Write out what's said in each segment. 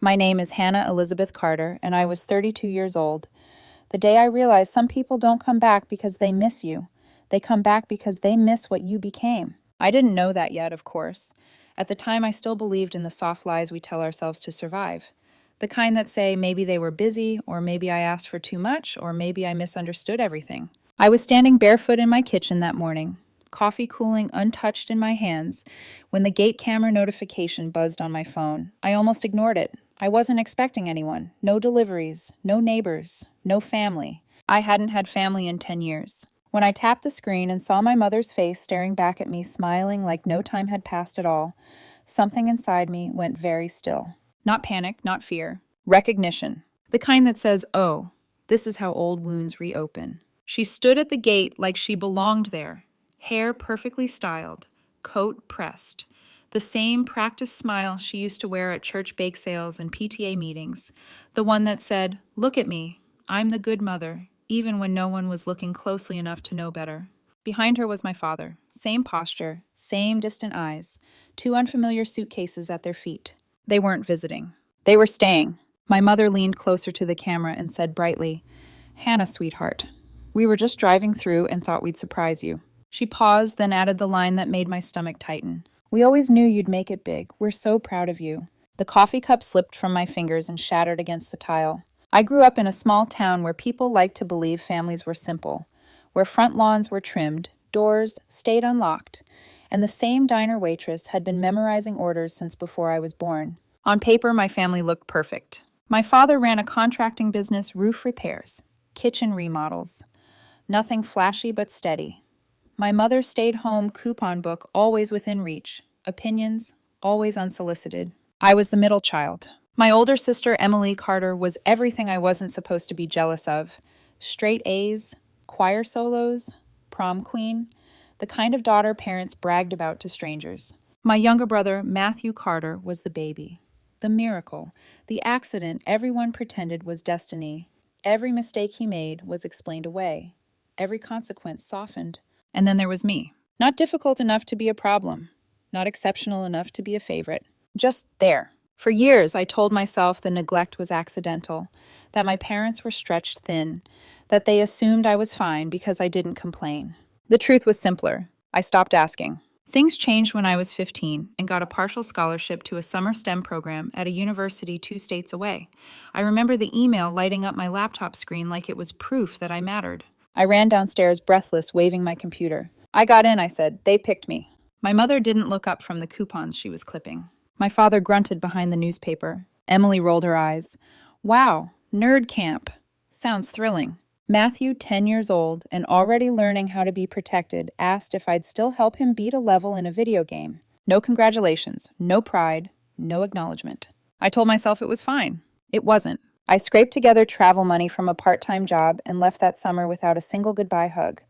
My name is Hannah Elizabeth Carter, and I was 32 years old. The day I realized some people don't come back because they miss you. They come back because they miss what you became. I didn't know that yet, of course. At the time, I still believed in the soft lies we tell ourselves to survive. The kind that say maybe they were busy, or maybe I asked for too much, or maybe I misunderstood everything. I was standing barefoot in my kitchen that morning, coffee cooling untouched in my hands, when the gate camera notification buzzed on my phone. I almost ignored it. I wasn't expecting anyone. No deliveries, no neighbors, no family. I hadn't had family in 10 years. When I tapped the screen and saw my mother's face staring back at me, smiling like no time had passed at all, something inside me went very still. Not panic, not fear. Recognition. The kind that says, oh, this is how old wounds reopen. She stood at the gate like she belonged there. Hair perfectly styled, coat pressed. The same practiced smile she used to wear at church bake sales and PTA meetings. The one that said, look at me, I'm the good mother, even when no one was looking closely enough to know better. Behind her was my father. Same posture, same distant eyes, two unfamiliar suitcases at their feet. They weren't visiting. They were staying. My mother leaned closer to the camera and said brightly, Hannah, sweetheart, we were just driving through and thought we'd surprise you. She paused, then added the line that made my stomach tighten. We always knew you'd make it big. We're so proud of you. The coffee cup slipped from my fingers and shattered against the tile. I grew up in a small town where people liked to believe families were simple, where front lawns were trimmed, doors stayed unlocked, and the same diner waitress had been memorizing orders since before I was born. On paper, my family looked perfect. My father ran a contracting business, roof repairs, kitchen remodels. Nothing flashy but steady. My mother stayed home, coupon book always within reach, opinions always unsolicited. I was the middle child. My older sister, Emily Carter, was everything I wasn't supposed to be jealous of. Straight A's, choir solos, prom queen, the kind of daughter parents bragged about to strangers. My younger brother, Matthew Carter, was the baby, the miracle, the accident everyone pretended was destiny. Every mistake he made was explained away. Every consequence softened. And then there was me. Not difficult enough to be a problem. Not exceptional enough to be a favorite. Just there. For years, I told myself the neglect was accidental, that my parents were stretched thin, that they assumed I was fine because I didn't complain. The truth was simpler. I stopped asking. Things changed when I was 15 and got a partial scholarship to a summer STEM program at a university 2 states away. I remember the email lighting up my laptop screen like it was proof that I mattered. I ran downstairs breathless, waving my computer. I got in, I said. They picked me. My mother didn't look up from the coupons she was clipping. My father grunted behind the newspaper. Emily rolled her eyes. Wow, nerd camp. Sounds thrilling. Matthew, 10 years old and already learning how to be protected, asked if I'd still help him beat a level in a video game. No congratulations, no pride, no acknowledgement. I told myself it was fine. It wasn't. I scraped together travel money from a part-time job and left that summer without a single goodbye hug.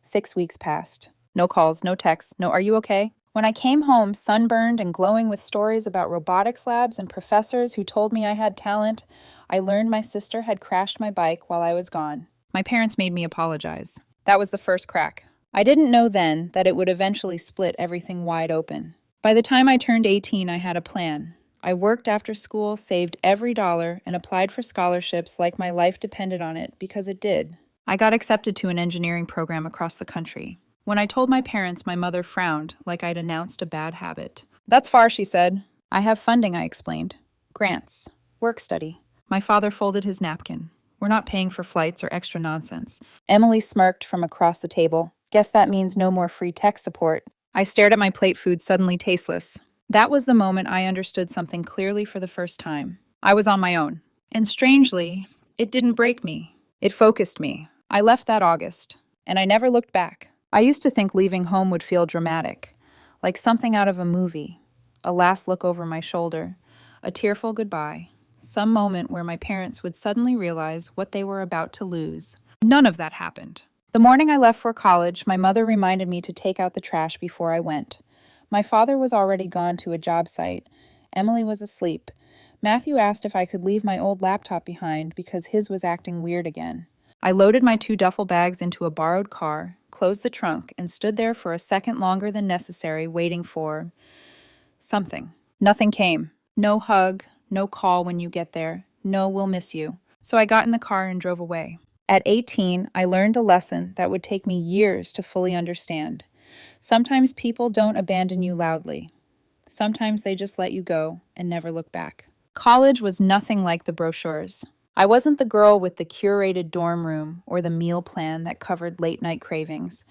6 weeks passed. No calls, no texts, no "are you okay?" When I came home, sunburned and glowing with stories about robotics labs and professors who told me I had talent, I learned my sister had crashed my bike while I was gone. My parents made me apologize. That was the first crack. I didn't know then that it would eventually split everything wide open. By the time I turned 18, I had a plan. I worked after school, saved every dollar, and applied for scholarships like my life depended on it, because it did. I got accepted to an engineering program across the country. When I told my parents, my mother frowned, like I'd announced a bad habit. That's far, she said. I have funding, I explained. Grants. Work study. My father folded his napkin. We're not paying for flights or extra nonsense. Emily smirked from across the table. Guess that means no more free tech support. I stared at my plate food, suddenly tasteless. That was the moment I understood something clearly for the first time. I was on my own. And strangely, it didn't break me. It focused me. I left that August, and I never looked back. I used to think leaving home would feel dramatic, like something out of a movie. A last look over my shoulder, a tearful goodbye, some moment where my parents would suddenly realize what they were about to lose. None of that happened. The morning I left for college, my mother reminded me to take out the trash before I went. My father was already gone to a job site. Emily was asleep. Matthew asked if I could leave my old laptop behind because his was acting weird again. I loaded my 2 duffel bags into a borrowed car, closed the trunk, and stood there for a second longer than necessary, waiting for something. Nothing came. No hug, no call when you get there, no we'll miss you. So I got in the car and drove away. At 18, I learned a lesson that would take me years to fully understand. Sometimes people don't abandon you loudly. Sometimes they just let you go and never look back. College was nothing like the brochures. I wasn't the girl with the curated dorm room or the meal plan that covered late night cravings.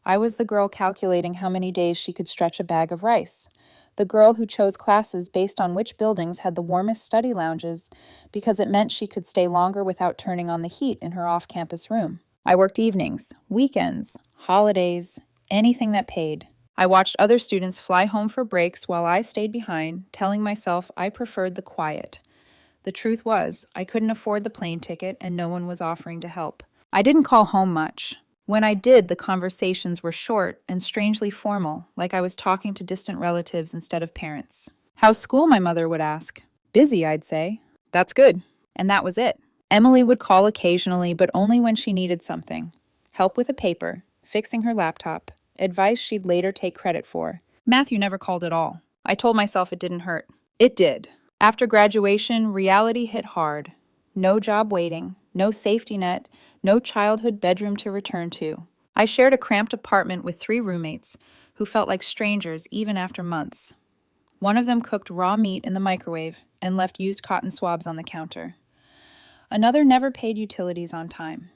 I was the girl calculating how many days she could stretch a bag of rice. The girl who chose classes based on which buildings had the warmest study lounges because it meant she could stay longer without turning on the heat in her off-campus room. I worked evenings, weekends, holidays, anything that paid. I watched other students fly home for breaks while I stayed behind, telling myself I preferred the quiet. The truth was, I couldn't afford the plane ticket and no one was offering to help. I didn't call home much. When I did, the conversations were short and strangely formal, like I was talking to distant relatives instead of parents. "How's school?" my mother would ask. "Busy," I'd say. "That's good." And that was it. Emily would call occasionally, but only when she needed something. Help with a paper, fixing her laptop, advice she'd later take credit for. Matthew never called at all. I told myself it didn't hurt. It did. After graduation, reality hit hard. No job waiting, no safety net, no childhood bedroom to return to. I shared a cramped apartment with 3 roommates who felt like strangers even after months. One of them cooked raw meat in the microwave and left used cotton swabs on the counter. Another never paid utilities on time.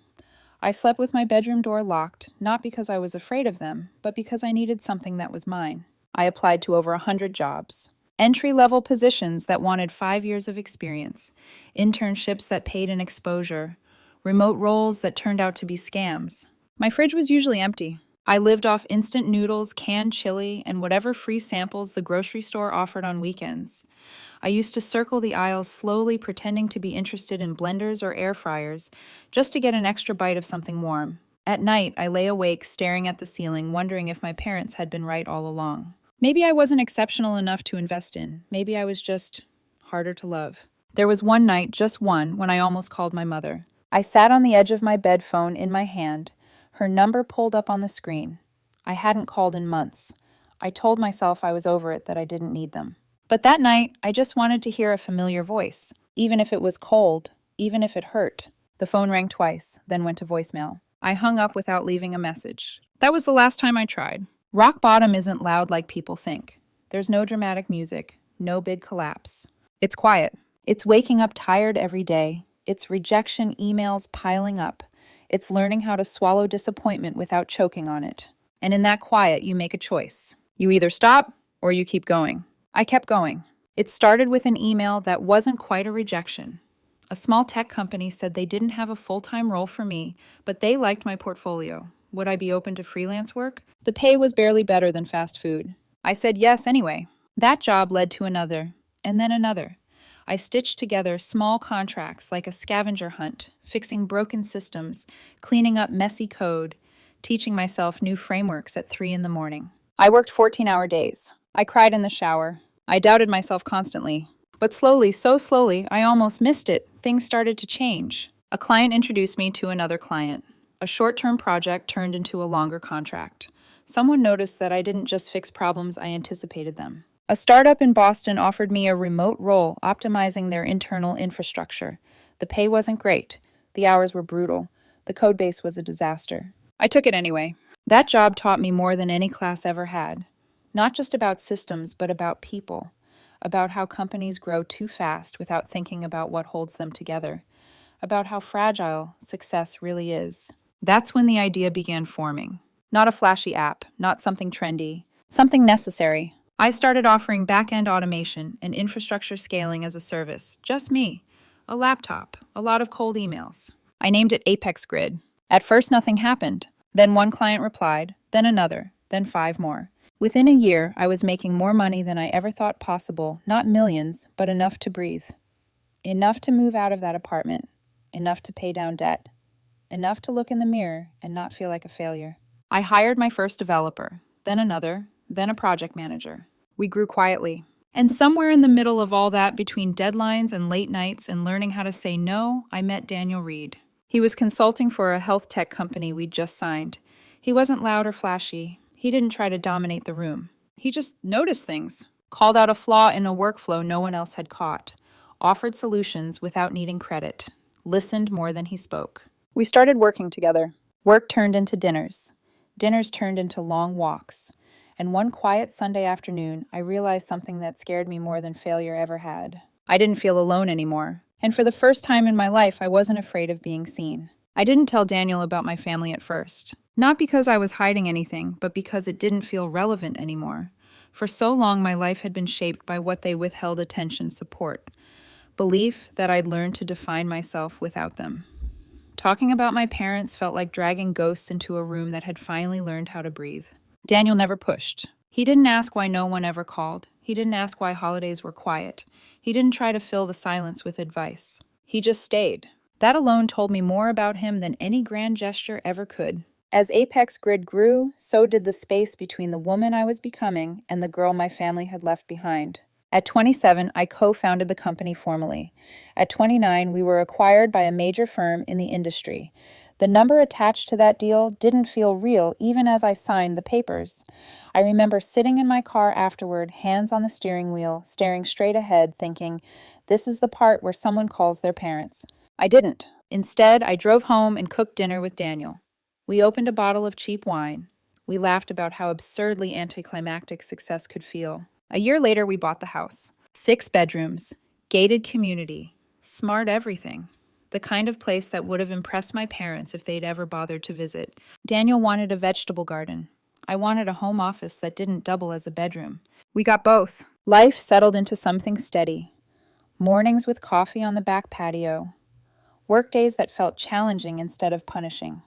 I slept with my bedroom door locked, not because I was afraid of them, but because I needed something that was mine. I applied to over 100 jobs. Entry-level positions that wanted 5 years of experience, internships that paid in exposure, remote roles that turned out to be scams. My fridge was usually empty. I lived off instant noodles, canned chili, and whatever free samples the grocery store offered on weekends. I used to circle the aisles slowly, pretending to be interested in blenders or air fryers, just to get an extra bite of something warm. At night, I lay awake, staring at the ceiling, wondering if my parents had been right all along. Maybe I wasn't exceptional enough to invest in. Maybe I was just harder to love. There was one night, just one, when I almost called my mother. I sat on the edge of my bed, phone in my hand, her number pulled up on the screen. I hadn't called in months. I told myself I was over it, that I didn't need them. But that night, I just wanted to hear a familiar voice, even if it was cold, even if it hurt. The phone rang twice, then went to voicemail. I hung up without leaving a message. That was the last time I tried. Rock bottom isn't loud like people think. There's no dramatic music, no big collapse. It's quiet. It's waking up tired every day. It's rejection emails piling up. It's learning how to swallow disappointment without choking on it. And in that quiet, you make a choice. You either stop or you keep going. I kept going. It started with an email that wasn't quite a rejection. A small tech company said they didn't have a full-time role for me, but they liked my portfolio. Would I be open to freelance work? The pay was barely better than fast food. I said yes anyway. That job led to another, and then another. I stitched together small contracts like a scavenger hunt, fixing broken systems, cleaning up messy code, teaching myself new frameworks at 3 a.m. I worked 14-hour days. I cried in the shower. I doubted myself constantly. But slowly, so slowly, I almost missed it. Things started to change. A client introduced me to another client. A short-term project turned into a longer contract. Someone noticed that I didn't just fix problems, I anticipated them. A startup in Boston offered me a remote role optimizing their internal infrastructure. The pay wasn't great. The hours were brutal. The code base was a disaster. I took it anyway. That job taught me more than any class ever had. Not just about systems, but about people. About how companies grow too fast without thinking about what holds them together. About how fragile success really is. That's when the idea began forming. Not a flashy app, not something trendy, something necessary. I started offering back-end automation and infrastructure scaling as a service. Just me. A laptop, a lot of cold emails. I named it Apex Grid. At first, nothing happened. Then one client replied, then another, then 5 more. Within a year, I was making more money than I ever thought possible, not millions, but enough to breathe. Enough to move out of that apartment. Enough to pay down debt. Enough to look in the mirror and not feel like a failure. I hired my first developer, then another, then a project manager. We grew quietly. And somewhere in the middle of all that, between deadlines and late nights and learning how to say no, I met Daniel Reed. He was consulting for a health tech company we'd just signed. He wasn't loud or flashy. He didn't try to dominate the room. He just noticed things, called out a flaw in a workflow no one else had caught, offered solutions without needing credit, listened more than he spoke. We started working together. Work turned into dinners. Dinners turned into long walks. And one quiet Sunday afternoon, I realized something that scared me more than failure ever had. I didn't feel alone anymore. And for the first time in my life, I wasn't afraid of being seen. I didn't tell Daniel about my family at first. Not because I was hiding anything, but because it didn't feel relevant anymore. For so long, my life had been shaped by what they withheld attention, support. Belief that I'd learned to define myself without them. Talking about my parents felt like dragging ghosts into a room that had finally learned how to breathe. Daniel never pushed. He didn't ask why no one ever called. He didn't ask why holidays were quiet. He didn't try to fill the silence with advice. He just stayed. That alone told me more about him than any grand gesture ever could. As Apex Grid grew, so did the space between the woman I was becoming and the girl my family had left behind. At 27, I co-founded the company formally. At 29, we were acquired by a major firm in the industry. The number attached to that deal didn't feel real even as I signed the papers. I remember sitting in my car afterward, hands on the steering wheel, staring straight ahead, thinking, this is the part where someone calls their parents. I didn't. Instead, I drove home and cooked dinner with Daniel. We opened a bottle of cheap wine. We laughed about how absurdly anticlimactic success could feel. A year later, we bought the house. 6 bedrooms, gated community, smart everything. The kind of place that would have impressed my parents if they'd ever bothered to visit. Daniel wanted a vegetable garden. I wanted a home office that didn't double as a bedroom. We got both. Life settled into something steady. Mornings with coffee on the back patio. Workdays that felt challenging instead of punishing.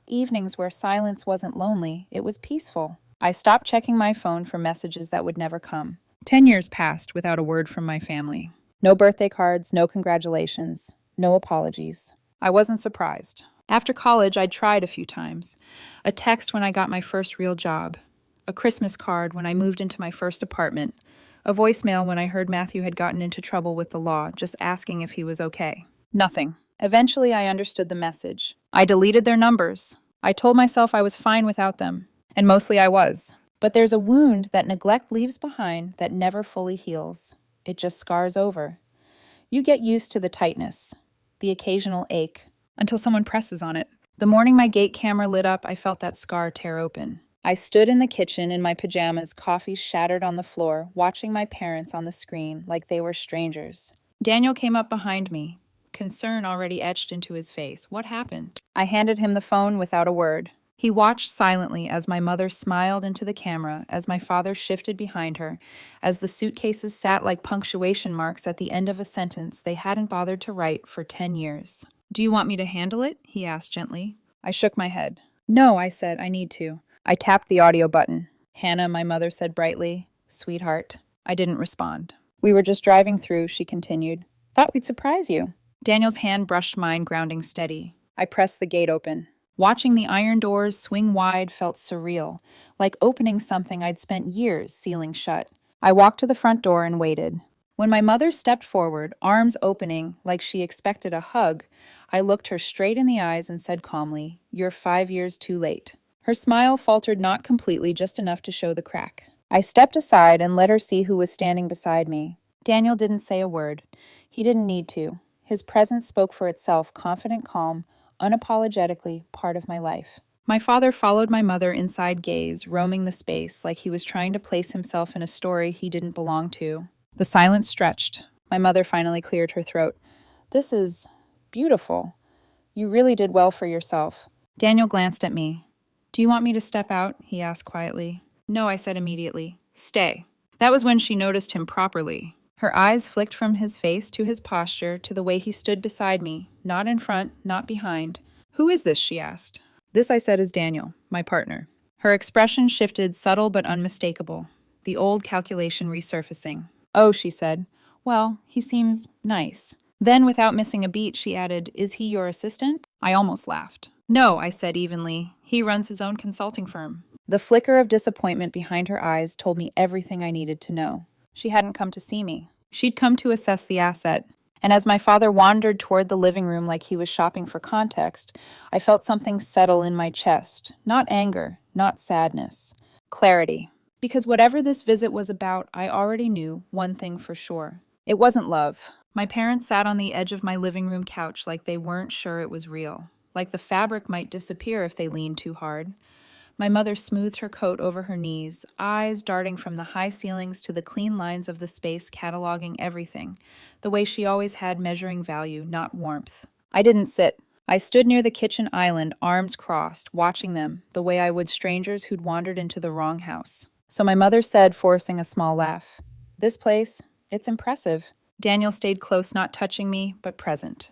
Evenings where silence wasn't lonely, it was peaceful. I stopped checking my phone for messages that would never come. 10 years passed without a word from my family. No birthday cards, no congratulations, no apologies. I wasn't surprised. After college, I'd tried a few times. A text when I got my first real job. A Christmas card when I moved into my first apartment. A voicemail when I heard Matthew had gotten into trouble with the law, just asking if he was okay. Nothing. Eventually, I understood the message. I deleted their numbers. I told myself I was fine without them. And mostly I was. But there's a wound that neglect leaves behind that never fully heals. It just scars over. You get used to the tightness, the occasional ache, until someone presses on it. The morning my gate camera lit up, I felt that scar tear open. I stood in the kitchen in my pajamas, coffee shattered on the floor, watching my parents on the screen like they were strangers. Daniel came up behind me, concern already etched into his face. What happened? I handed him the phone without a word. He watched silently as my mother smiled into the camera, as my father shifted behind her, as the suitcases sat like punctuation marks at the end of a sentence they hadn't bothered to write for 10 years. Do you want me to handle it? He asked gently. I shook my head. No, I said, I need to. I tapped the audio button. Hannah, my mother said brightly. Sweetheart. I didn't respond. We were just driving through, she continued. Thought we'd surprise you. Daniel's hand brushed mine, grounding steady. I pressed the gate open. Watching the iron doors swing wide felt surreal, like opening something I'd spent years sealing shut. I walked to the front door and waited. When my mother stepped forward, arms opening like she expected a hug, I looked her straight in the eyes and said calmly, "You're 5 years too late." Her smile faltered not completely, just enough to show the crack. I stepped aside and let her see who was standing beside me. Daniel didn't say a word. He didn't need to. His presence spoke for itself, confident, calm, unapologetically part of my life. My father followed my mother inside gaze, roaming the space like he was trying to place himself in a story he didn't belong to. The silence stretched. My mother finally cleared her throat. This is beautiful. You really did well for yourself. Daniel glanced at me. Do you want me to step out? He asked quietly. No, I said immediately. Stay. That was when she noticed him properly. Her eyes flicked from his face to his posture to the way he stood beside me, not in front, not behind. Who is this? She asked. This, I said, is Daniel, my partner. Her expression shifted, subtle but unmistakable, the old calculation resurfacing. Oh, she said. Well, he seems nice. Then, without missing a beat, she added, Is he your assistant? I almost laughed. No, I said evenly. He runs his own consulting firm. The flicker of disappointment behind her eyes told me everything I needed to know. She hadn't come to see me. She'd come to assess the asset. And as my father wandered toward the living room like he was shopping for context, I felt something settle in my chest. Not anger, not sadness. Clarity. Because whatever this visit was about, I already knew one thing for sure. It wasn't love. My parents sat on the edge of my living room couch like they weren't sure it was real, like the fabric might disappear if they leaned too hard. My mother smoothed her coat over her knees, eyes darting from the high ceilings to the clean lines of the space, cataloging everything, the way she always had, measuring value, not warmth. I didn't sit. I stood near the kitchen island, arms crossed, watching them, the way I would strangers who'd wandered into the wrong house. So my mother said, forcing a small laugh, "This place, it's impressive." Daniel stayed close, not touching me, but present.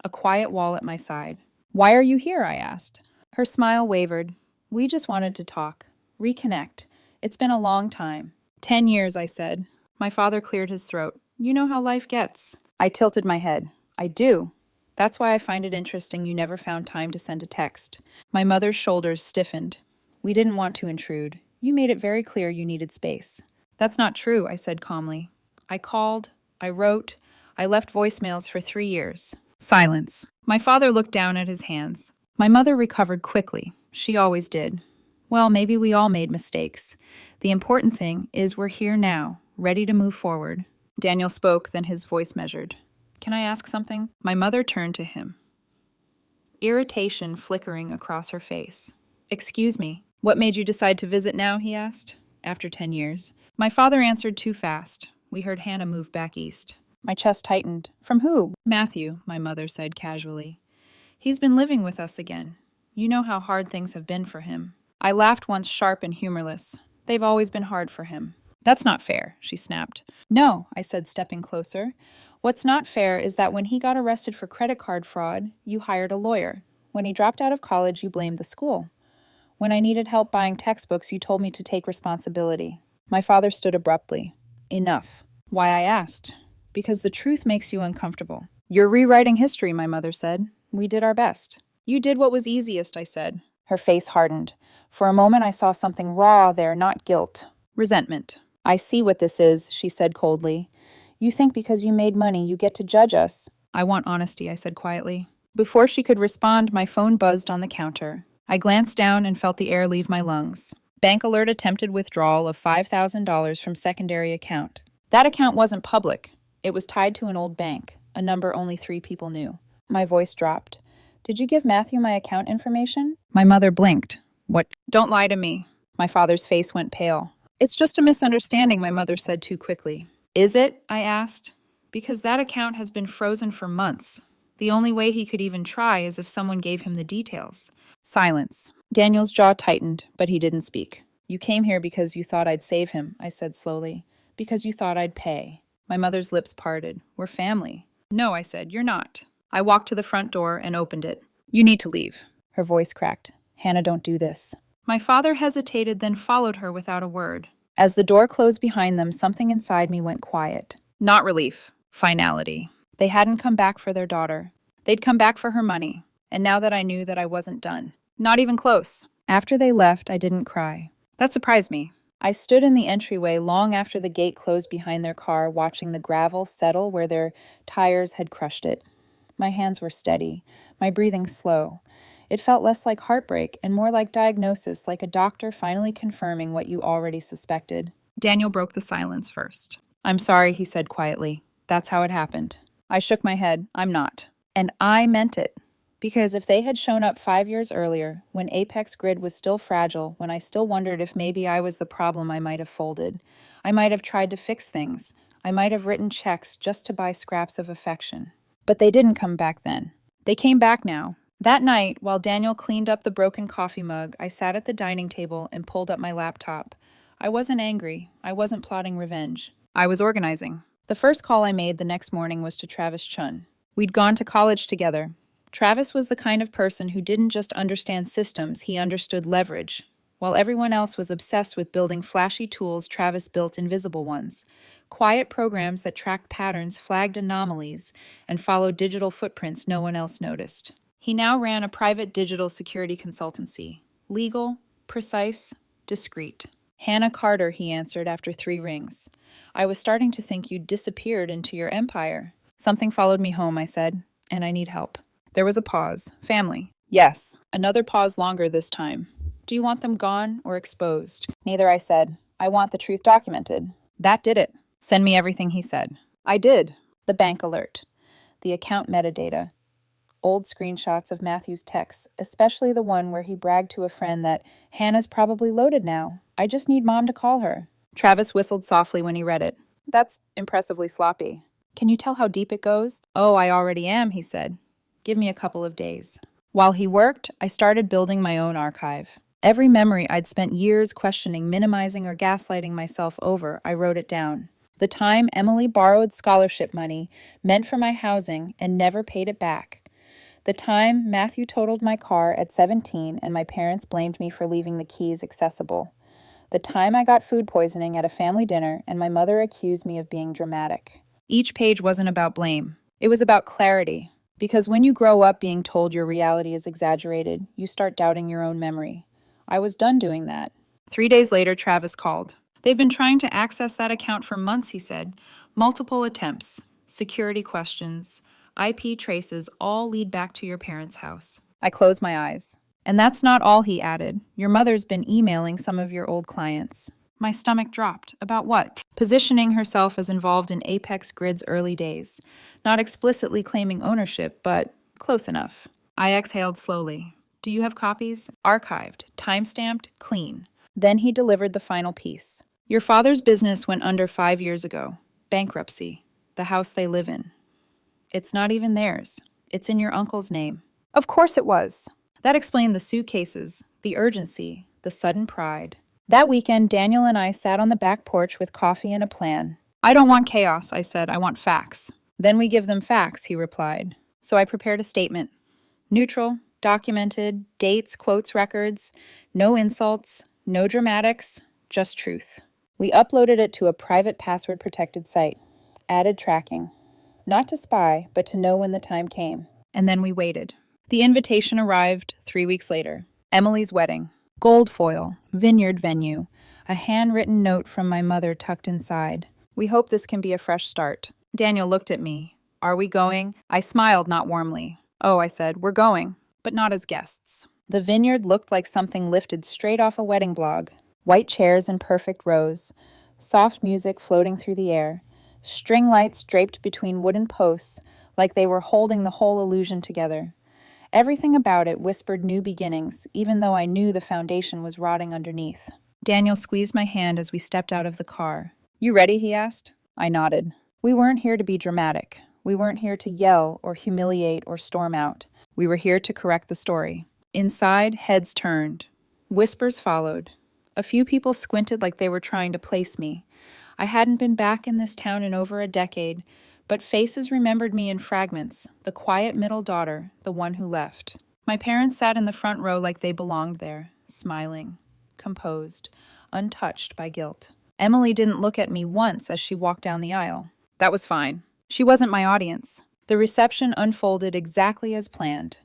A quiet wall at my side. "Why are you here?" I asked. Her smile wavered. "We just wanted to talk. Reconnect. It's been a long time." 10 years, I said. My father cleared his throat. "You know how life gets." I tilted my head. "I do. That's why I find it interesting you never found time to send a text." My mother's shoulders stiffened. "We didn't want to intrude. You made it very clear you needed space." "That's not true," I said calmly. "I called. I wrote. I left voicemails for 3 years." Silence. My father looked down at his hands. My mother recovered quickly. She always did. "Well, maybe we all made mistakes. The important thing is we're here now, ready to move forward." Daniel spoke, then his voice measured. "Can I ask something?" My mother turned to him, irritation flickering across her face. "Excuse me, what made you decide to visit now?" he asked. "After 10 years. My father answered too fast. We heard Hannah move back east. My chest tightened. "From who?" "Matthew," my mother said casually. "He's been living with us again. You know how hard things have been for him." I laughed once, sharp and humorless. "They've always been hard for him." "That's not fair," she snapped. "No," I said, stepping closer. "What's not fair is that when he got arrested for credit card fraud, you hired a lawyer. When he dropped out of college, you blamed the school. When I needed help buying textbooks, you told me to take responsibility." My father stood abruptly. "Enough." Why, I asked. "Because the truth makes you uncomfortable." "You're rewriting history," my mother said. "We did our best." "You did what was easiest," I said. Her face hardened. For a moment, I saw something raw there, not guilt. Resentment. "I see what this is," she said coldly. "You think because you made money, you get to judge us." "I want honesty," I said quietly. Before she could respond, my phone buzzed on the counter. I glanced down and felt the air leave my lungs. Bank alert: attempted withdrawal of $5,000 from secondary account. That account wasn't public. It was tied to an old bank, a number only 3 people knew. My voice dropped. "Did you give Matthew my account information?" My mother blinked. "What?" "Don't lie to me." My father's face went pale. "It's just a misunderstanding," my mother said too quickly. "Is it?" I asked. "Because that account has been frozen for months. The only way he could even try is if someone gave him the details." Silence. Daniel's jaw tightened, but he didn't speak. "You came here because you thought I'd save him," I said slowly. "Because you thought I'd pay." My mother's lips parted. "We're family." "No," I said, "you're not." I walked to the front door and opened it. "You need to leave." Her voice cracked. "Hannah, don't do this." My father hesitated, then followed her without a word. As the door closed behind them, something inside me went quiet. Not relief. Finality. They hadn't come back for their daughter. They'd come back for her money. And now that I knew that I wasn't done. Not even close. After they left, I didn't cry. That surprised me. I stood in the entryway long after the gate closed behind their car, watching the gravel settle where their tires had crushed it. My hands were steady, my breathing slow. It felt less like heartbreak and more like diagnosis, like a doctor finally confirming what you already suspected. Daniel broke the silence first. "I'm sorry," he said quietly. "That's how it happened." I shook my head. "I'm not." And I meant it. Because if they had shown up 5 years earlier, when Apex Grid was still fragile, when I still wondered if maybe I was the problem, I might have folded. I might have tried to fix things. I might have written checks just to buy scraps of affection. But they didn't come back then. They came back now. That night, while Daniel cleaned up the broken coffee mug, I sat at the dining table and pulled up my laptop. I wasn't angry. I wasn't plotting revenge. I was organizing. The first call I made the next morning was to Travis Chun. We'd gone to college together. Travis was the kind of person who didn't just understand systems, he understood leverage. While everyone else was obsessed with building flashy tools, Travis built invisible ones. Quiet programs that tracked patterns, flagged anomalies, and followed digital footprints no one else noticed. He now ran a private digital security consultancy. Legal, precise, discreet. "Hannah Carter," he answered after 3 rings. "I was starting to think you'd disappeared into your empire." "Something followed me home," I said, "and I need help." There was a pause. "Family." "Yes." Another pause, longer this time. "Do you want them gone or exposed?" "Neither," I said. "I want the truth documented." That did it. "Send me everything," he said. I did. The bank alert, the account metadata, old screenshots of Matthew's texts, especially the one where he bragged to a friend that Hannah's probably loaded now. I just need mom to call her. Travis whistled softly when he read it. That's impressively sloppy. Can you tell how deep it goes? Oh, I already am, he said. Give me a couple of days. While he worked, I started building my own archive. Every memory I'd spent years questioning, minimizing, or gaslighting myself over, I wrote it down. The time Emily borrowed scholarship money meant for my housing and never paid it back. The time Matthew totaled my car at 17 and my parents blamed me for leaving the keys accessible. The time I got food poisoning at a family dinner and my mother accused me of being dramatic. Each page wasn't about blame. It was about clarity. Because when you grow up being told your reality is exaggerated, you start doubting your own memory. I was done doing that. 3 days later, Travis called. They've been trying to access that account for months, he said. Multiple attempts, security questions, IP traces all lead back to your parents' house. I closed my eyes. And that's not all, he added. Your mother's been emailing some of your old clients. My stomach dropped. About what? Positioning herself as involved in Apex Grid's early days. Not explicitly claiming ownership, but close enough. I exhaled slowly. Do you have copies? Archived, time-stamped, clean. Then he delivered the final piece. Your father's business went under 5 years ago. Bankruptcy. The house they live in. It's not even theirs. It's in your uncle's name. Of course it was. That explained the suitcases, the urgency, the sudden pride. That weekend, Daniel and I sat on the back porch with coffee and a plan. I don't want chaos, I said. I want facts. Then we give them facts, he replied. So I prepared a statement. Neutral, documented, dates, quotes, records, no insults, no dramatics, just truth. We uploaded it to a private password-protected site. Added tracking. Not to spy, but to know when the time came. And then we waited. The invitation arrived 3 weeks later. Emily's wedding. Gold foil. Vineyard venue. A handwritten note from my mother tucked inside. We hope this can be a fresh start. Daniel looked at me. Are we going? I smiled, not warmly. Oh, I said, we're going, but not as guests. The vineyard looked like something lifted straight off a wedding blog. White chairs in perfect rows. Soft music floating through the air. String lights draped between wooden posts like they were holding the whole illusion together. Everything about it whispered new beginnings, even though I knew the foundation was rotting underneath. Daniel squeezed my hand as we stepped out of the car. You ready? He asked. I nodded. We weren't here to be dramatic. We weren't here to yell or humiliate or storm out. We were here to correct the story. Inside, heads turned. Whispers followed. A few people squinted like they were trying to place me. I hadn't been back in this town in over a decade, but faces remembered me in fragments, the quiet middle daughter, the one who left. My parents sat in the front row like they belonged there, smiling, composed, untouched by guilt. Emily didn't look at me once as she walked down the aisle. That was fine. She wasn't my audience. The reception unfolded exactly as planned.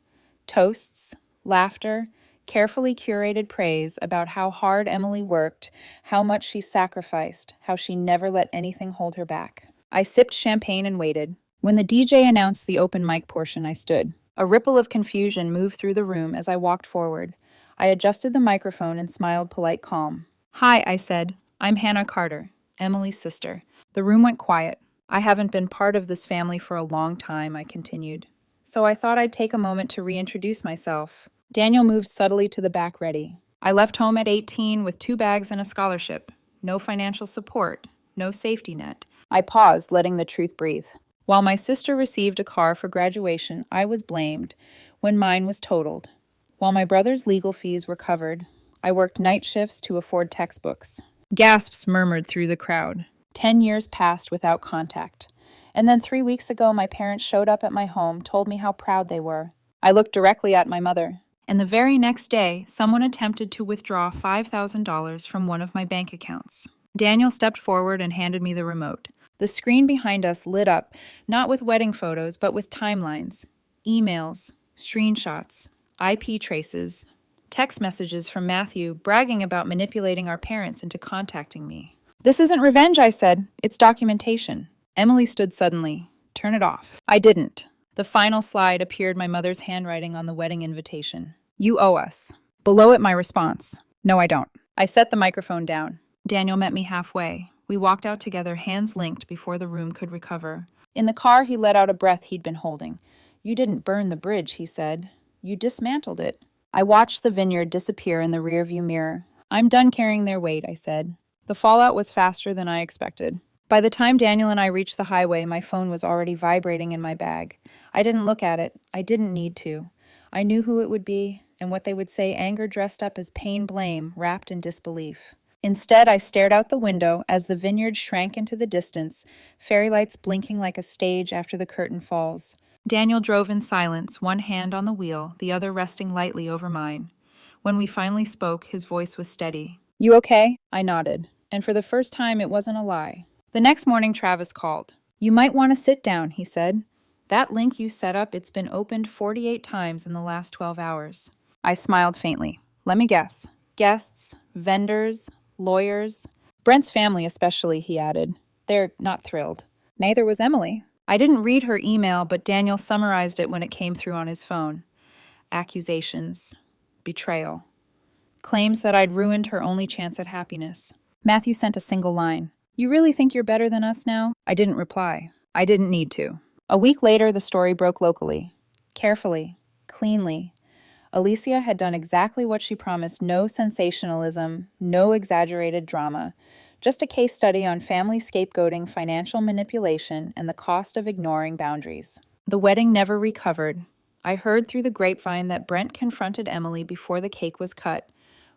Toasts, laughter, carefully curated praise about how hard Emily worked, how much she sacrificed, how she never let anything hold her back. I sipped champagne and waited. When the DJ announced the open mic portion, I stood. A ripple of confusion moved through the room as I walked forward. I adjusted the microphone and smiled polite calm. Hi, I said. I'm Hannah Carter, Emily's sister. The room went quiet. I haven't been part of this family for a long time, I continued. So I thought I'd take a moment to reintroduce myself. Daniel moved subtly to the back ready. I left home at 18 with 2 bags and a scholarship. No financial support. No safety net. I paused, letting the truth breathe. While my sister received a car for graduation, I was blamed when mine was totaled. While my brother's legal fees were covered, I worked night shifts to afford textbooks. Gasps murmured through the crowd. 10 years passed without contact. And then 3 weeks ago, my parents showed up at my home, told me how proud they were. I looked directly at my mother. And the very next day, someone attempted to withdraw $5,000 from one of my bank accounts. Daniel stepped forward and handed me the remote. The screen behind us lit up, not with wedding photos, but with timelines, emails, screenshots, IP traces, text messages from Matthew bragging about manipulating our parents into contacting me. This isn't revenge, I said. It's documentation. Emily stood suddenly. Turn it off. I didn't. The final slide appeared my mother's handwriting on the wedding invitation. You owe us. Below it, my response. No, I don't. I set the microphone down. Daniel met me halfway. We walked out together, hands linked, before the room could recover. In the car, he let out a breath he'd been holding. You didn't burn the bridge, he said. You dismantled it. I watched the vineyard disappear in the rearview mirror. I'm done carrying their weight, I said. The fallout was faster than I expected. By the time Daniel and I reached the highway, my phone was already vibrating in my bag. I didn't look at it. I didn't need to. I knew who it would be, and what they would say, anger dressed up as pain blame, wrapped in disbelief. Instead, I stared out the window as the vineyard shrank into the distance, fairy lights blinking like a stage after the curtain falls. Daniel drove in silence, one hand on the wheel, the other resting lightly over mine. When we finally spoke, his voice was steady. You okay? I nodded, and for the first time, it wasn't a lie. The next morning, Travis called. You might want to sit down, he said. That link you set up, it's been opened 48 times in the last 12 hours. I smiled faintly. Let me guess. Guests, vendors, lawyers. Brent's family especially, he added. They're not thrilled. Neither was Emily. I didn't read her email, but Daniel summarized it when it came through on his phone. Accusations. Betrayal. Claims that I'd ruined her only chance at happiness. Matthew sent a single line. You really think you're better than us now? I didn't reply. I didn't need to. A week later, the story broke locally. Carefully. Cleanly. Alicia had done exactly what she promised. No sensationalism, no exaggerated drama. Just a case study on family scapegoating, financial manipulation, and the cost of ignoring boundaries. The wedding never recovered. I heard through the grapevine that Brent confronted Emily before the cake was cut.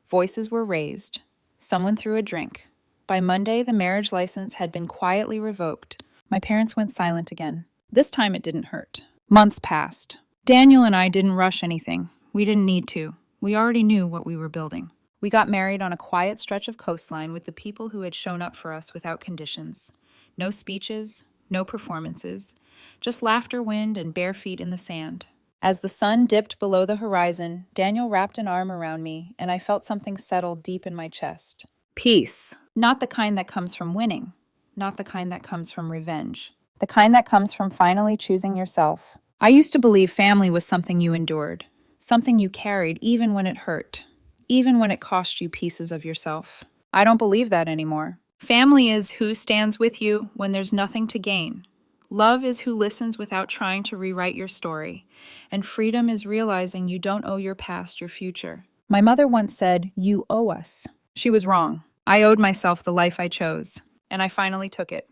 Voices were raised. Someone threw a drink. By Monday, the marriage license had been quietly revoked. My parents went silent again. This time it didn't hurt. Months passed. Daniel and I didn't rush anything. We didn't need to. We already knew what we were building. We got married on a quiet stretch of coastline with the people who had shown up for us without conditions. No speeches, no performances, just laughter, wind, and bare feet in the sand. As the sun dipped below the horizon, Daniel wrapped an arm around me, and I felt something settle deep in my chest. Peace. Not the kind that comes from winning. Not the kind that comes from revenge. The kind that comes from finally choosing yourself. I used to believe family was something you endured, something you carried even when it hurt, even when it cost you pieces of yourself. I don't believe that anymore. Family is who stands with you when there's nothing to gain. Love is who listens without trying to rewrite your story. And freedom is realizing you don't owe your past your future. My mother once said, "You owe us." She was wrong. I owed myself the life I chose, and I finally took it.